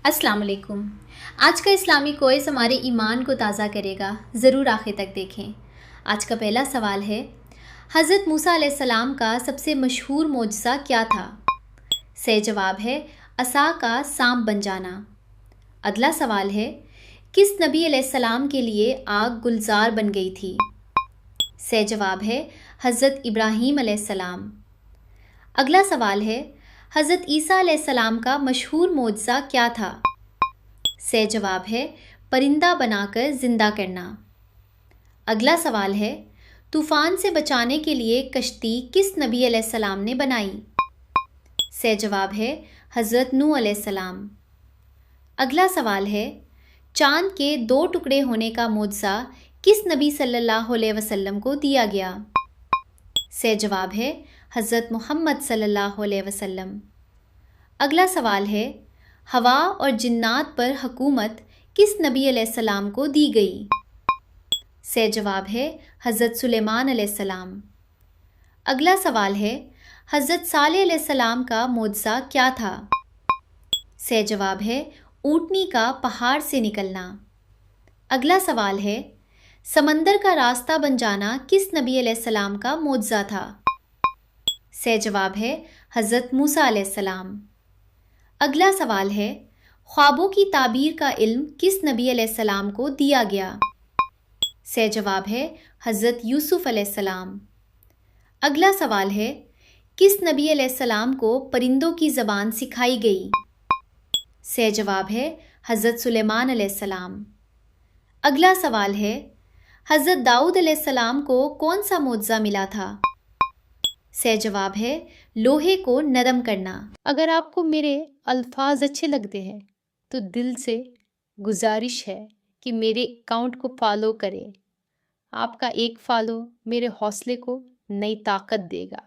السلام علیکم۔ آج کا اسلامی کوئز ہمارے ایمان کو تازہ کرے گا، ضرور آخر تک دیکھیں۔ آج کا پہلا سوال ہے، حضرت موسیٰ علیہ السلام کا سب سے مشہور معجزہ کیا تھا؟ صحیح جواب ہے عصا کا سانپ بن جانا۔ اگلا سوال ہے، کس نبی علیہ السلام کے لیے آگ گلزار بن گئی تھی؟ صحیح جواب ہے حضرت ابراہیم علیہ السلام۔ اگلا سوال ہے، حضرت عیسیٰ علیہ السلام کا مشہور معجزہ کیا تھا؟ صحیح جواب ہے پرندہ بنا کر زندہ کرنا۔ اگلا سوال ہے، طوفان سے بچانے کے لیے کشتی کس نبی علیہ السلام نے بنائی؟ صحیح جواب ہے حضرت نوح علیہ السلام۔ اگلا سوال ہے، چاند کے 2 ٹکڑے ہونے کا معجزہ کس نبی صلی اللہ علیہ وسلم کو دیا گیا؟ صحیح جواب ہے حضرت محمد صلی اللہ علیہ وسلم۔ اگلا سوال ہے، ہوا اور جنات پر حکومت کس نبی علیہ السلام کو دی گئی؟ صحیح جواب ہے حضرت سلیمان علیہ السلام۔ اگلا سوال ہے، حضرت صالح علیہ السلام کا معجزہ کیا تھا؟ صحیح جواب ہے اونٹنی کا پہاڑ سے نکلنا۔ اگلا سوال ہے، سمندر کا راستہ بن جانا کس نبی علیہ السلام کا معجزہ تھا؟ صحیح جواب ہے حضرت موسیٰ علیہ السلام۔ اگلا سوال ہے، خوابوں کی تعبیر کا علم کس نبی علیہ السلام کو دیا گیا؟ صحیح جواب ہے حضرت یوسف علیہ السلام۔ اگلا سوال ہے، کس نبی علیہ السلام کو پرندوں کی زبان سکھائی گئی؟ صحیح جواب ہے حضرت سلیمان علیہ السلام۔ اگلا سوال ہے، حضرت داؤد علیہ السلام کو کون سا معجزہ ملا تھا؟ صحیح جواب ہے لوہے کو نرم کرنا۔ اگر آپ کو میرے الفاظ اچھے لگتے ہیں تو دل سے گزارش ہے کہ میرے اکاؤنٹ کو فالو کریں۔ آپ کا ایک فالو میرے حوصلے کو نئی طاقت دے گا۔